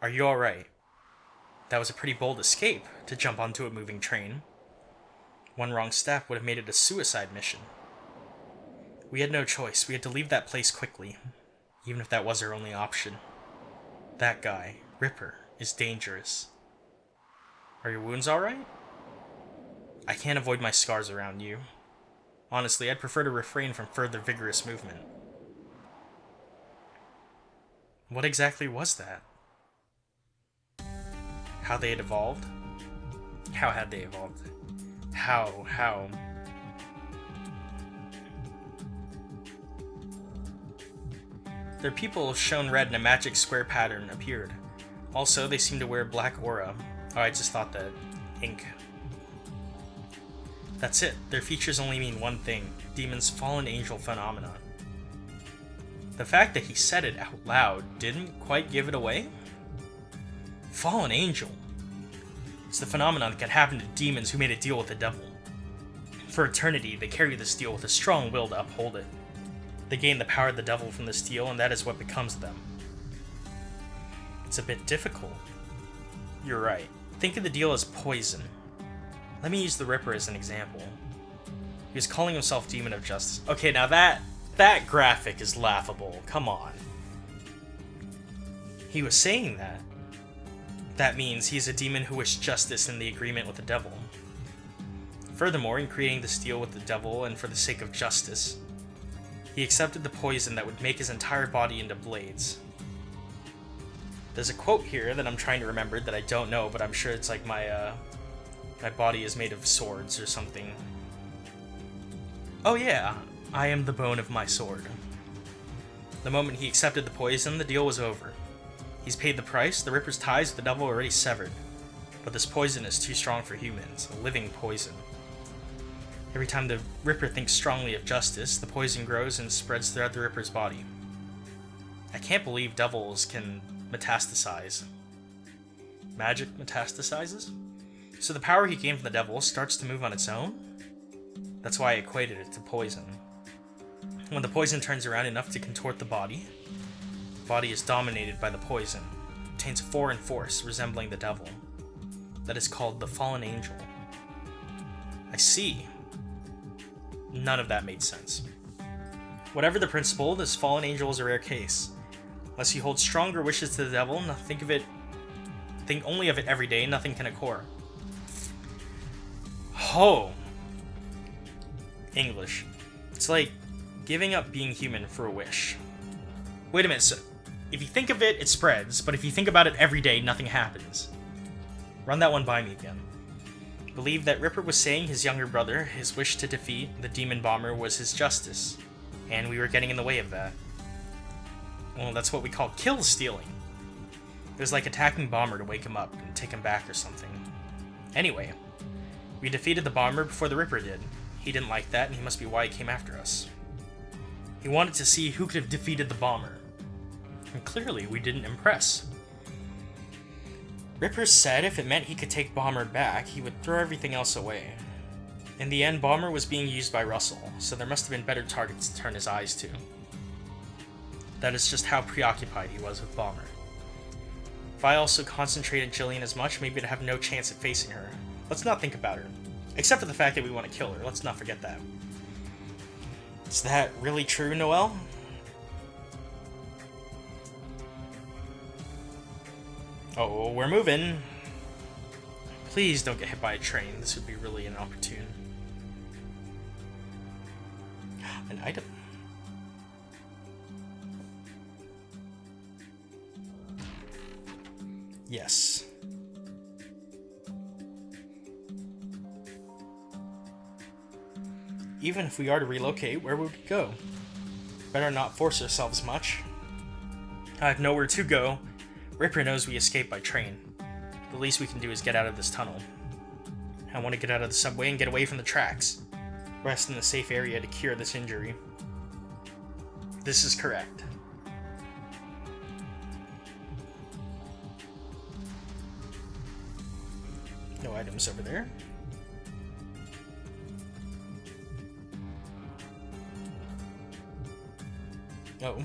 Are you alright? That was a pretty bold escape, to jump onto a moving train. One wrong step would have made it a suicide mission. We had no choice. We had to leave that place quickly, even if that was our only option. That guy, Ripper, is dangerous. Are your wounds alright? I can't avoid my scars around you. Honestly, I'd prefer to refrain from further vigorous movement. What exactly was that? How they had evolved? How had they evolved? How? Their pupils shone red and a magic square pattern appeared. Also, they seemed to wear a black aura. Oh, I just thought that. Ink. That's it. Their features only mean one thing. Demon's fallen angel phenomenon. The fact that he said it out loud didn't quite give it away? Fallen angel. It's the phenomenon that can happen to demons who made a deal with the devil. For eternity, they carry this deal with a strong will to uphold it. They gain the power of the devil from this deal, and that is what becomes them. It's a bit difficult. You're right. Think of the deal as poison. Let me use the Ripper as an example. He was calling himself Demon of Justice. Okay, now that graphic is laughable. Come on. He was saying that. That means he's a demon who wished justice in the agreement with the devil. Furthermore, in creating this deal with the devil and for the sake of justice, he accepted the poison that would make his entire body into blades. There's a quote here that I'm trying to remember that I don't know, but I'm sure it's like my body is made of swords or something. Oh yeah, I am the bone of my sword. The moment he accepted the poison, the deal was over. He's paid the price, the Ripper's ties with the devil are already severed. But this poison is too strong for humans, a living poison. Every time the Ripper thinks strongly of justice, the poison grows and spreads throughout the Ripper's body. I can't believe devils can metastasize. Magic metastasizes? So the power he gained from the devil starts to move on its own? That's why I equated it to poison. When the poison turns around enough to contort the body is dominated by the poison, obtains a foreign force resembling the devil. That is called the fallen angel. I see. None of that made sense. Whatever the principle, this fallen angel is a rare case. Unless you hold stronger wishes to the devil, think only of it every day, nothing can occur. Oh. English. It's like giving up being human for a wish. Wait a minute, so if you think of it, it spreads, but if you think about it every day, nothing happens. Run that one by me again. Believed that Ripper was saying his younger brother, his wish to defeat the demon bomber was his justice, and we were getting in the way of that. Well, that's what we call kill stealing. It was like attacking Bomber to wake him up and take him back or something. Anyway, we defeated the Bomber before the Ripper did. He didn't like that, and he must be why he came after us. He wanted to see who could have defeated the Bomber. And clearly, we didn't impress. Ripper said if it meant he could take Bomber back, he would throw everything else away. In the end, Bomber was being used by Russell, so there must have been better targets to turn his eyes to. That is just how preoccupied he was with Bomber. If I also concentrated Jillian as much, maybe I'd have no chance at facing her. Let's not think about her. Except for the fact that we want to kill her, let's not forget that. Is that really true, Noel? Oh, we're moving. Please don't get hit by a train. This would be really inopportune. An item. Yes. Even if we are to relocate, where would we go? Better not force ourselves much. I have nowhere to go. Ripper knows we escaped by train. The least we can do is get out of this tunnel. I want to get out of the subway and get away from the tracks. Rest in a safe area to cure this injury. This is correct. No items over there. Oh.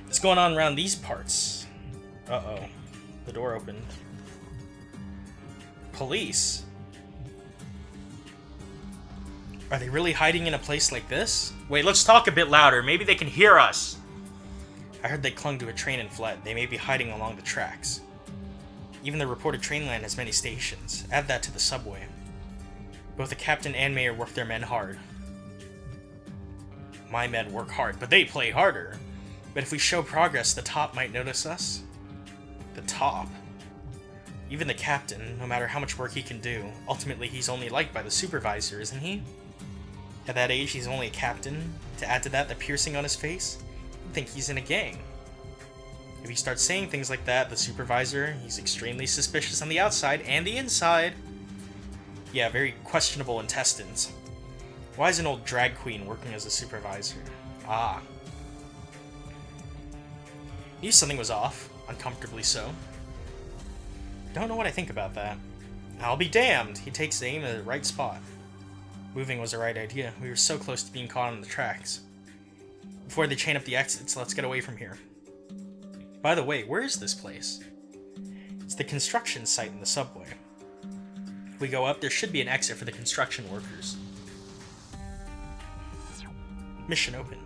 What's going on around these parts? Uh-oh. The door opened. Police? Are they really hiding in a place like this? Wait, let's talk a bit louder. Maybe they can hear us. I heard they clung to a train and fled. They may be hiding along the tracks. Even the reported train line has many stations. Add that to the subway. Both the captain and mayor work their men hard. My men work hard, but they play harder. But if we show progress, the top might notice us. The top? Even the captain, no matter how much work he can do, ultimately he's only liked by the supervisor, isn't he? At that age, he's only a captain. To add to that, the piercing on his face, you'd think he's in a gang. If he starts saying things like that, the supervisor, he's extremely suspicious on the outside and the inside. Yeah, very questionable intestines. Why is an old drag queen working as a supervisor? Ah. Knew something was off, uncomfortably so. Don't know what I think about that. I'll be damned, he takes aim at the right spot. Moving was the right idea. We were so close to being caught on the tracks. Before they chain up the exits, let's get away from here. By the way, where is this place? It's the construction site in the subway. If we go up, there should be an exit for the construction workers. Mission open.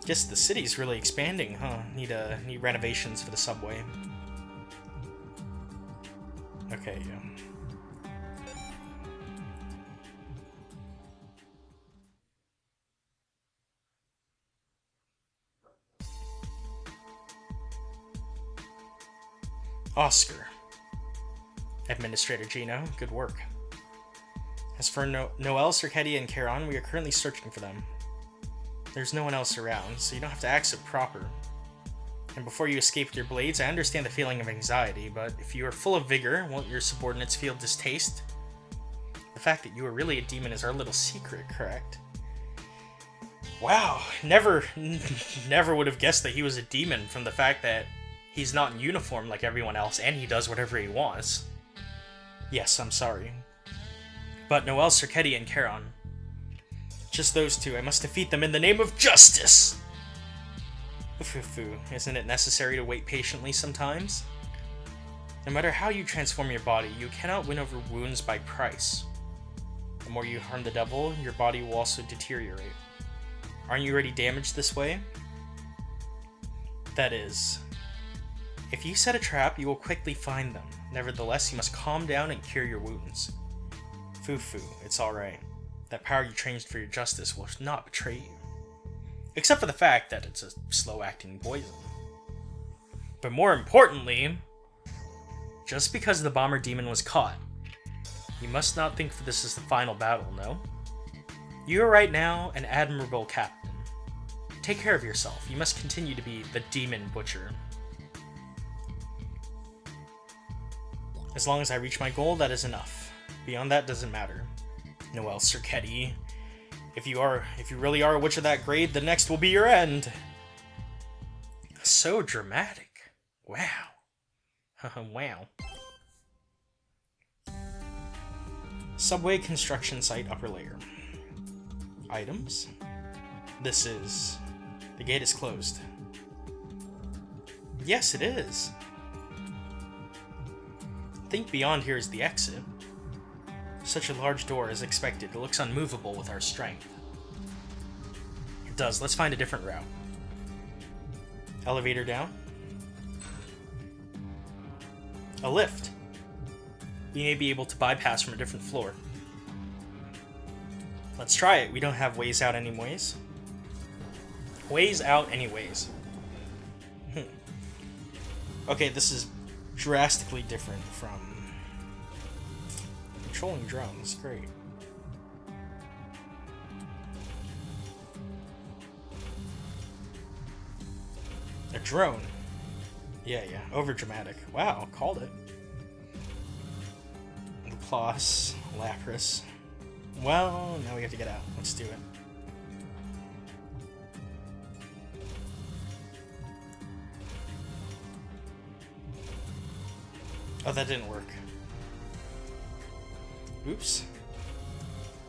Guess the city's really expanding, huh? Need renovations for the subway. Okay, yeah. Oscar. Administrator Gino, good work. As for Noel, Circetti, and Charon, we are currently searching for them. There's no one else around, so you don't have to act so proper. And before you escape with your blades, I understand the feeling of anxiety, but if you are full of vigor, won't your subordinates feel distaste? The fact that you are really a demon is our little secret, correct? Wow, never would have guessed that he was a demon from the fact that he's not in uniform like everyone else, and he does whatever he wants. Yes, I'm sorry. But Noel, Circetti, and Charon. Just those two. I must defeat them in the name of justice! Foo-foo. Isn't it necessary to wait patiently sometimes? No matter how you transform your body, you cannot win over wounds by price. The more you harm the devil, your body will also deteriorate. Aren't you already damaged this way? That is, if you set a trap, you will quickly find them. Nevertheless, you must calm down and cure your wounds. Foo-foo, it's alright. That power you trained for your justice will not betray you. Except for the fact that it's a slow-acting poison. But more importantly, just because the bomber demon was caught, you must not think this is the final battle, no? You are right now an admirable captain. Take care of yourself. You must continue to be the demon butcher. As long as I reach my goal, that is enough. Beyond that doesn't matter. Noel Circetti, if you really are a witch of that grade, the next will be your end. So dramatic. Wow. Wow. Subway construction site upper layer. Items. The gate is closed. Yes, it is. I think beyond here is the exit. Such a large door is expected. It looks unmovable with our strength. It does. Let's find a different route. Elevator down. A lift. We may be able to bypass from a different floor. Let's try it. We don't have ways out anyways. Ways out anyways. Okay, this is drastically different from controlling drones. Great. A drone. Yeah. Overdramatic. Wow, called it. Laplace, Lapras. Well, now we have to get out. Let's do it. Oh, that didn't work. Oops.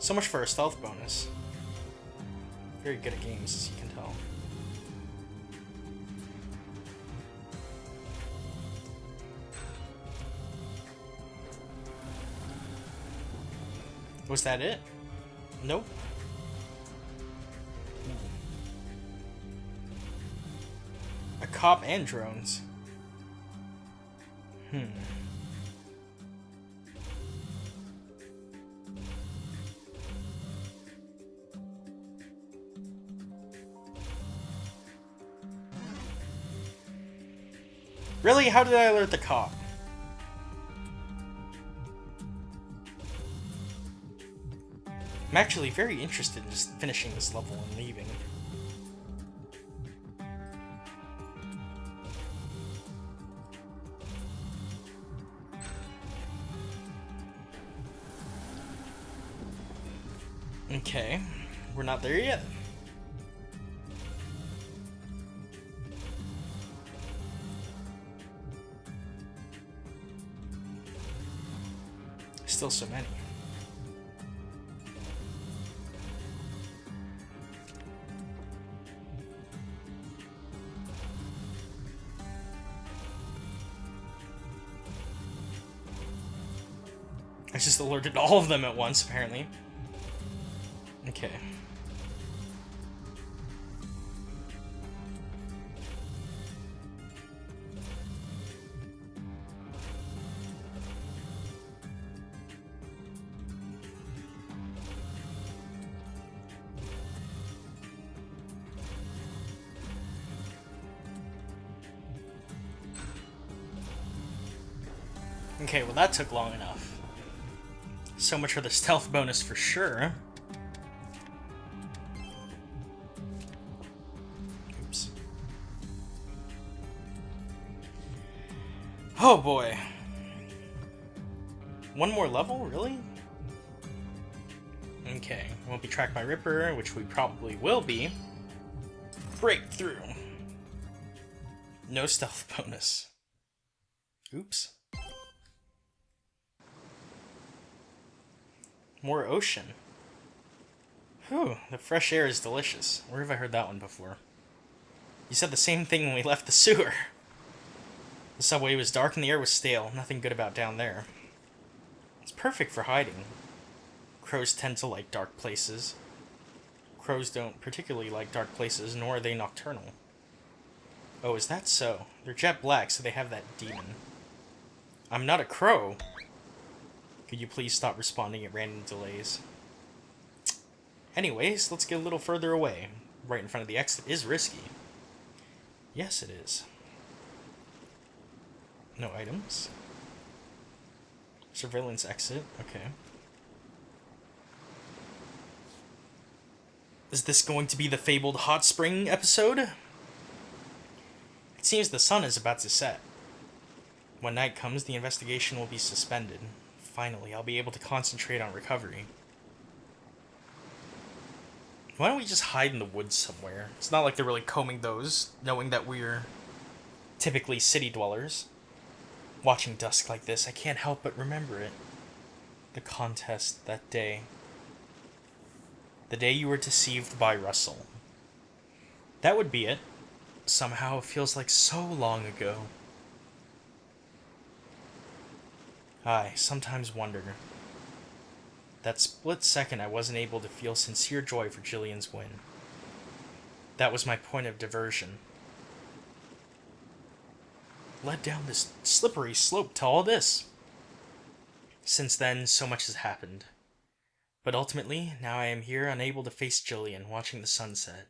So much for a stealth bonus. Very good at games, as you can tell. Was that it? Nope. A cop and drones. Really? How did I alert the cop? I'm actually very interested in just finishing this level and leaving. Okay, we're not there yet. Still so many. I just alerted all of them at once, apparently. Okay. Okay, well that took long enough. So much for the stealth bonus for sure. Oops. Oh boy. One more level, really? Okay, won't be tracked by Ripper, which we probably will be. Breakthrough. No stealth bonus. Oops. More ocean. Whew, the fresh air is delicious. Where have I heard that one before? You said the same thing when we left the sewer. The subway was dark and the air was stale. Nothing good about down there. It's perfect for hiding. Crows tend to like dark places. Crows don't particularly like dark places, nor are they nocturnal. Oh, is that so? They're jet black, so they have that demon. I'm not a crow. Could you please stop responding at random delays? Anyways, let's get a little further away. Right in front of the exit is risky. Yes, it is. No items. Surveillance exit. Okay. Is this going to be the fabled hot spring episode? It seems the sun is about to set. When night comes, the investigation will be suspended. Finally, I'll be able to concentrate on recovery. Why don't we just hide in the woods somewhere? It's not like they're really combing those, knowing that we're typically city dwellers. Watching dusk like this, I can't help but remember it. The contest that day. The day you were deceived by Russell. That would be it. Somehow it feels like so long ago. I sometimes wonder. That split second I wasn't able to feel sincere joy for Jillian's win. That was my point of diversion. Led down this slippery slope to all this. Since then, so much has happened. But ultimately, now I am here unable to face Jillian, watching the sunset.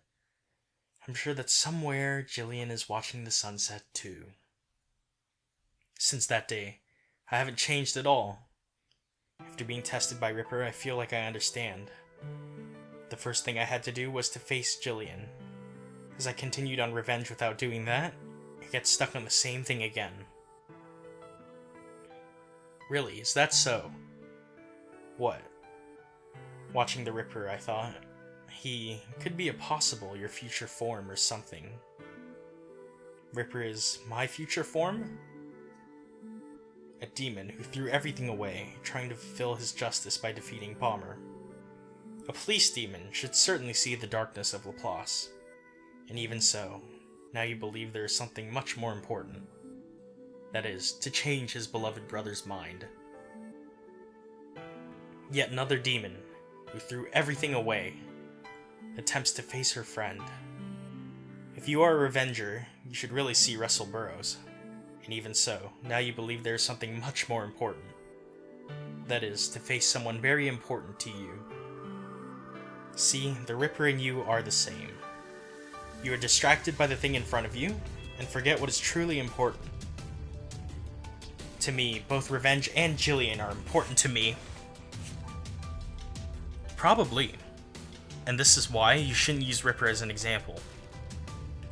I'm sure that somewhere Jillian is watching the sunset too. Since that day, I haven't changed at all. After being tested by Ripper, I feel like I understand. The first thing I had to do was to face Jillian. As I continued on revenge without doing that, I get stuck on the same thing again. Really, is that so? What? Watching the Ripper, I thought. He could be a possible your future form or something. Ripper is my future form? A demon who threw everything away, trying to fulfill his justice by defeating Bomber. A police demon should certainly see the darkness of Laplace. And even so, now you believe there is something much more important. That is, to change his beloved brother's mind. Yet another demon, who threw everything away, attempts to face her friend. If you are a revenger, you should really see Russell Burroughs. And even so, now you believe there is something much more important. That is, to face someone very important to you. See, the Ripper and you are the same. You are distracted by the thing in front of you, and forget what is truly important. To me, both Revenge and Jillian are important to me. Probably. And this is why you shouldn't use Ripper as an example.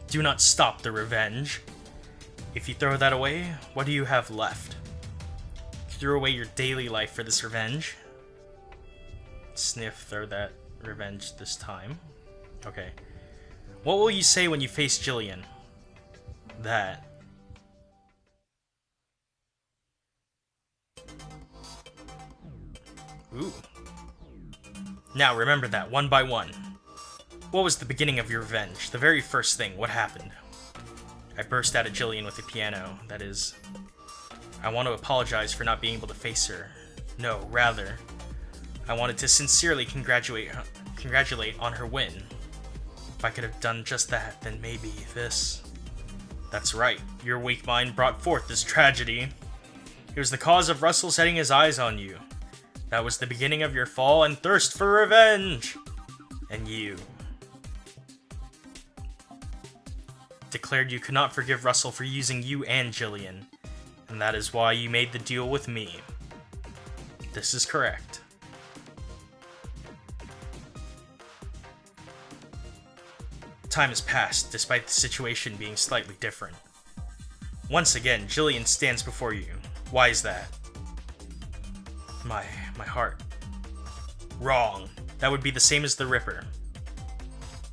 Do not stop the Revenge. If you throw that away, what do you have left? You threw away your daily life for this Revenge. Sniff, throw that Revenge this time. Okay. What will you say when you face Jillian? That. Ooh. Now remember that, one by one. What was the beginning of your revenge? The very first thing, what happened? I burst out at Jillian with the piano, that is. I want to apologize for not being able to face her. No, rather, I wanted to sincerely congratulate on her win. If I could have done just that, then maybe this. That's right, your weak mind brought forth this tragedy. It was the cause of Russell setting his eyes on you. That was the beginning of your fall and thirst for revenge. And you declared you could not forgive Russell for using you and Jillian, and that is why you made the deal with me. This is correct. Time has passed, despite the situation being slightly different. Once again, Jillian stands before you. Why is that? My heart. Wrong. That would be the same as the Ripper.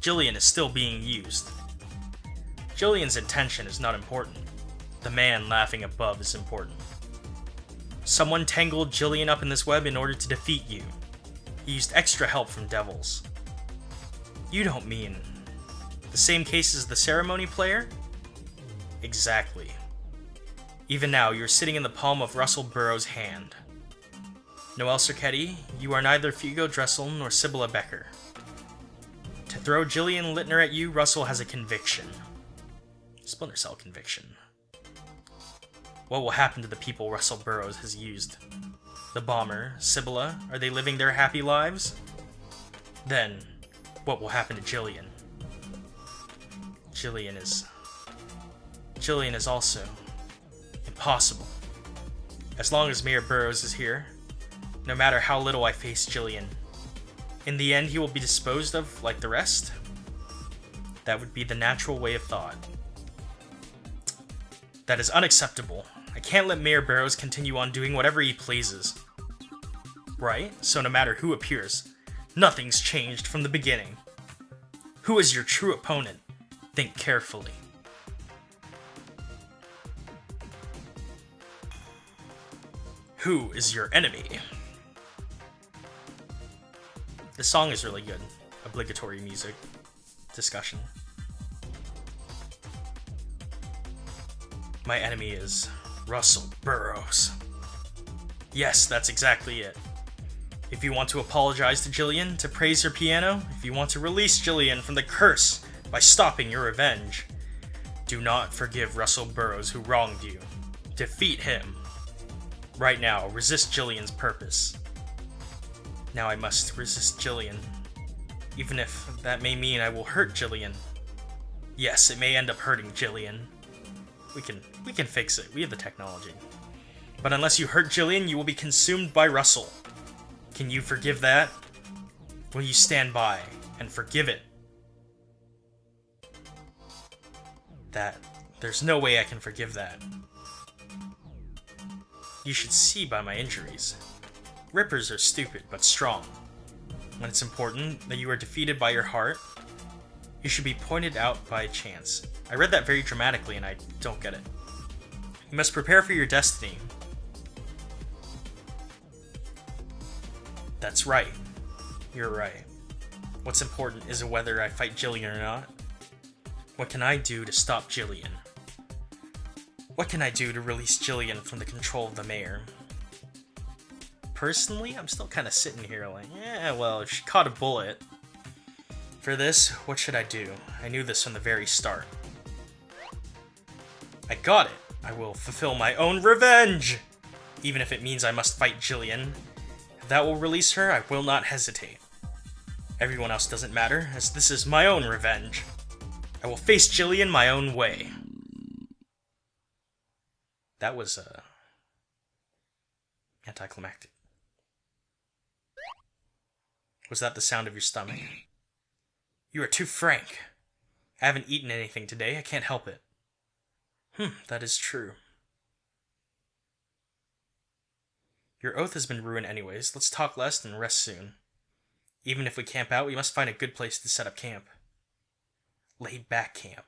Jillian is still being used. Jillian's intention is not important. The man laughing above is important. Someone tangled Jillian up in this web in order to defeat you. He used extra help from devils. You don't mean the same case as the ceremony player? Exactly. Even now, you're sitting in the palm of Russell Burroughs' hand. Noel Circetti, you are neither Fugo Dressel nor Sibylla Becker. To throw Jillian Littner at you, Russell has a conviction. Splinter Cell conviction. What will happen to the people Russell Burroughs has used? The bomber, Sibylla, are they living their happy lives? Then, what will happen to Jillian? Jillian is also impossible. As long as Mayor Burroughs is here, no matter how little I face Jillian, in the end he will be disposed of like the rest? That would be the natural way of thought. That is unacceptable. I can't let Mayor Burroughs continue on doing whatever he pleases. Right? So no matter who appears, nothing's changed from the beginning. Who is your true opponent? Think carefully. Who is your enemy? The song is really good. Obligatory music. Discussion. My enemy is Russell Burroughs. Yes, that's exactly it. If you want to apologize to Jillian, to praise her piano, if you want to release Jillian from the curse by stopping your revenge, do not forgive Russell Burroughs who wronged you. Defeat him. Right now, resist Jillian's purpose. Now I must resist Jillian. Even if that may mean I will hurt Jillian. Yes, it may end up hurting Jillian. We can fix it. We have the technology. But unless you hurt Jillian, you will be consumed by Russell. Can you forgive that? Will you stand by and forgive it? There's no way I can forgive that. You should see by my injuries. Rippers are stupid, but strong. When it's important that you are defeated by your heart, you should be pointed out by chance. I read that very dramatically and I don't get it. You must prepare for your destiny. That's right. You're right. What's important isn't whether I fight Jillian or not. What can I do to stop Jillian? What can I do to release Jillian from the control of the mayor? Personally, I'm still kind of sitting here like, well, she caught a bullet. For this, what should I do? I knew this from the very start. I got it! I will fulfill my own revenge! Even if it means I must fight Jillian. If that will release her, I will not hesitate. Everyone else doesn't matter, as this is my own revenge. I will face Jillian my own way. That was, anticlimactic. Was that the sound of your stomach? You are too frank. I haven't eaten anything today, I can't help it. That is true. Your oath has been ruined anyways. Let's talk less and rest soon. Even if we camp out, we must find a good place to set up camp. Laid back camp.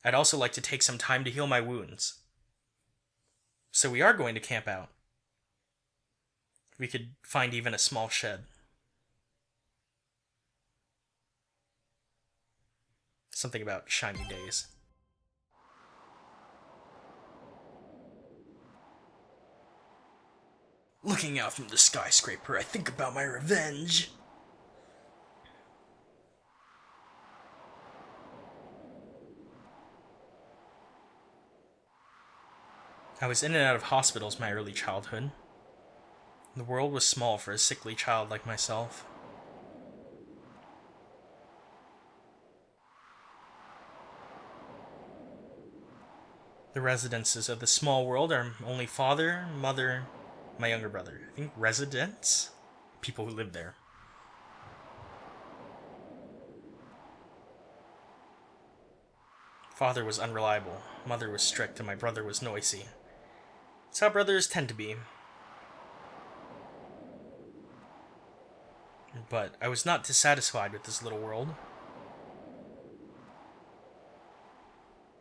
I'd also like to take some time to heal my wounds. So we are going to camp out. We could find even a small shed. Something about shiny days. Looking out from the skyscraper, I think about my revenge. I was in and out of hospitals my early childhood. The world was small for a sickly child like myself. The residences of the small world are only father, mother, my younger brother. I think residents? People who live there. Father was unreliable, mother was strict, and my brother was noisy. It's how brothers tend to be. But I was not dissatisfied with this little world.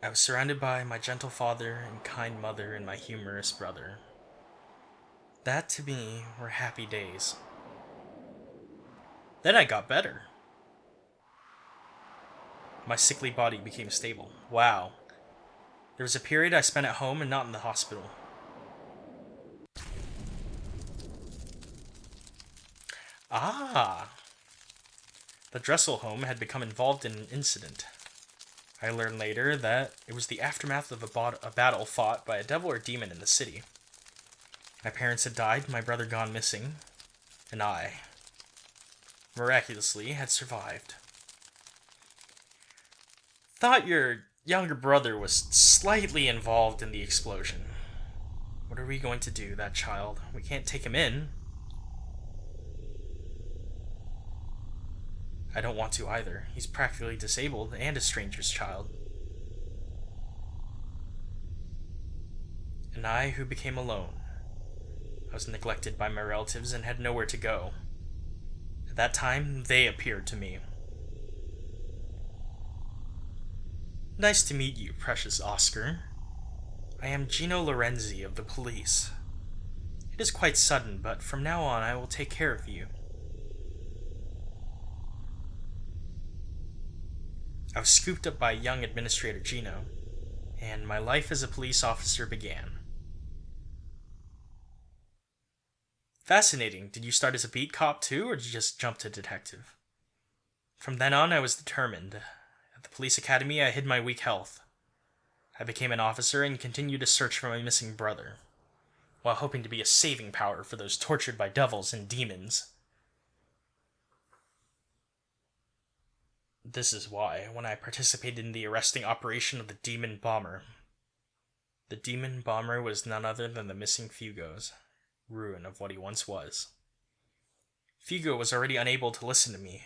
I was surrounded by my gentle father and kind mother and my humorous brother. That, to me, were happy days. Then I got better. My sickly body became stable. Wow. There was a period I spent at home and not in the hospital. Ah! The Dressel home had become involved in an incident. I learned later that it was the aftermath of a battle fought by a devil or demon in the city. My parents had died, my brother gone missing, and I, miraculously, had survived. Thought your younger brother was slightly involved in the explosion. What are we going to do, that child? We can't take him in. I don't want to either. He's practically disabled and a stranger's child. And I who became alone. I was neglected by my relatives and had nowhere to go. At that time, they appeared to me. Nice to meet you, precious Oscar. I am Gino Lorenzi of the police. It is quite sudden, but from now on I will take care of you. I was scooped up by young Administrator Gino, and my life as a police officer began. Fascinating. Did you start as a beat cop too, or did you just jump to detective? From then on, I was determined. At the police academy, I hid my weak health. I became an officer and continued to search for my missing brother, while hoping to be a saving power for those tortured by devils and demons. This is why, when I participated in the arresting operation of the Demon Bomber, the Demon Bomber was none other than the missing Fugos, ruin of what he once was. Fugo was already unable to listen to me.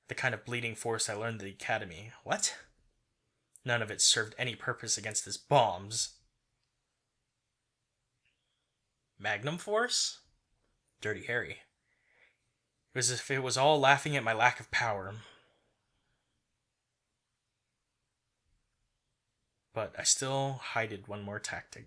The kind of bleeding force I learned at the academy. What? None of it served any purpose against his bombs. Magnum Force? Dirty Harry. It was as if it was all laughing at my lack of power. But I still hided one more tactic.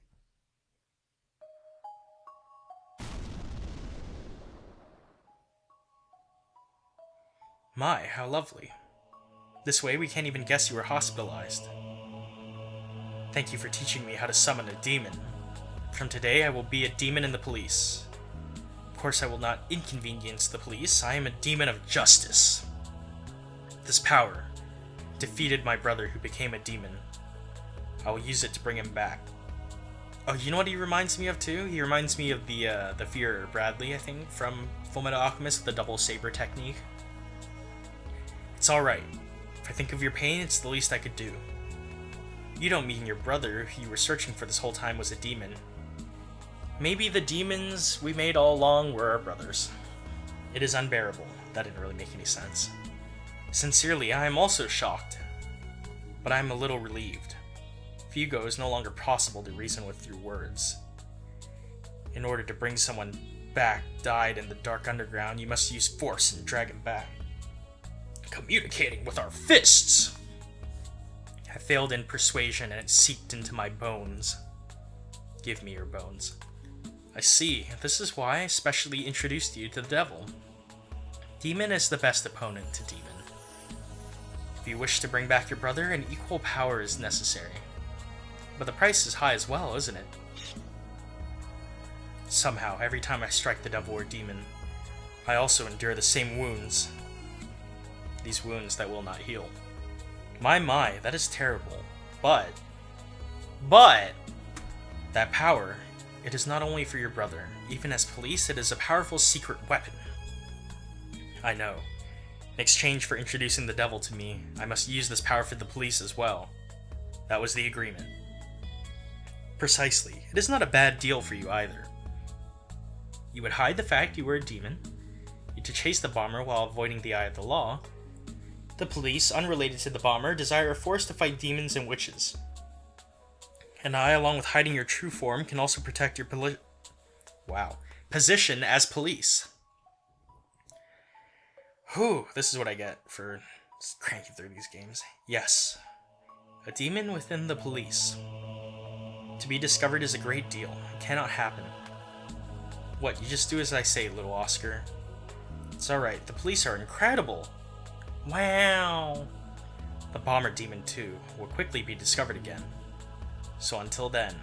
My, how lovely. This way we can't even guess you were hospitalized. Thank you for teaching me how to summon a demon. From today I will be a demon in the police. Of course I will not inconvenience the police, I am a demon of justice. This power defeated my brother who became a demon. I will use it to bring him back. Oh, you know what he reminds me of too? He reminds me of the Fear Bradley, I think, from Fullmetal Alchemist, the double saber technique. It's alright. If I think of your pain, it's the least I could do. You don't mean your brother, who you were searching for this whole time, was a demon. Maybe the demons we made all along were our brothers. It is unbearable. That didn't really make any sense. Sincerely, I am also shocked. But I am a little relieved. Fugo is no longer possible to reason with through words. In order to bring someone back died in the dark underground, you must use force and drag him back. Communicating with our fists! I failed in persuasion and it seeped into my bones. Give me your bones. I see. This is why I specially introduced you to the devil. Demon is the best opponent to demon. If you wish to bring back your brother, an equal power is necessary. But the price is high as well, isn't it? Somehow, every time I strike the devil or demon, I also endure the same wounds. These wounds that will not heal. My, that is terrible. But, that power, it is not only for your brother. Even as police, it is a powerful secret weapon. I know. In exchange for introducing the devil to me, I must use this power for the police as well. That was the agreement. Precisely. It is not a bad deal for you either. You would hide the fact you were a demon, you to chase the bomber while avoiding the eye of the law. The police, unrelated to the bomber, desire a force to fight demons and witches. And I, along with hiding your true form, can also protect your position as police. Whew, this is what I get for cranking through these games. Yes. A demon within the police. To be discovered is a great deal. It cannot happen. What, you just do as I say, little Oscar? It's alright, the police are incredible. Wow. The bomber demon, too, will quickly be discovered again. So until then,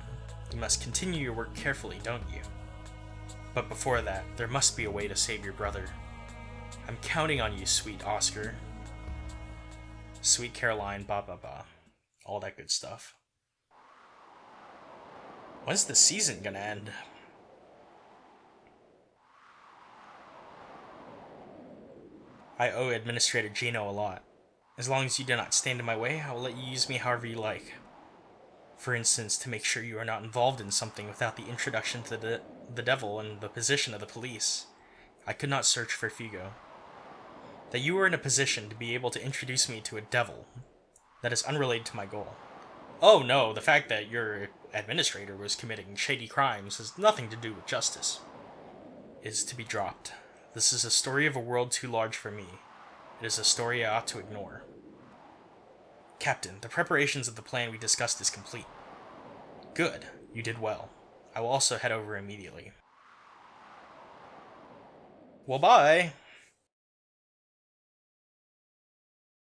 you must continue your work carefully, don't you? But before that, there must be a way to save your brother. I'm counting on you, sweet Oscar. Sweet Caroline, ba ba ba. All that good stuff. When's the season gonna end? I owe Administrator Gino a lot. As long as you do not stand in my way, I will let you use me however you like. For instance, to make sure you are not involved in something without the introduction to the devil and the position of the police. I could not search for Fugo. That you were in a position to be able to introduce me to a devil, that is unrelated to my goal. Oh no, the fact that your administrator was committing shady crimes has nothing to do with justice. Is to be dropped. This is a story of a world too large for me. It is a story I ought to ignore. Captain, the preparations of the plan we discussed is complete. Good. You did well. I will also head over immediately. Well, bye!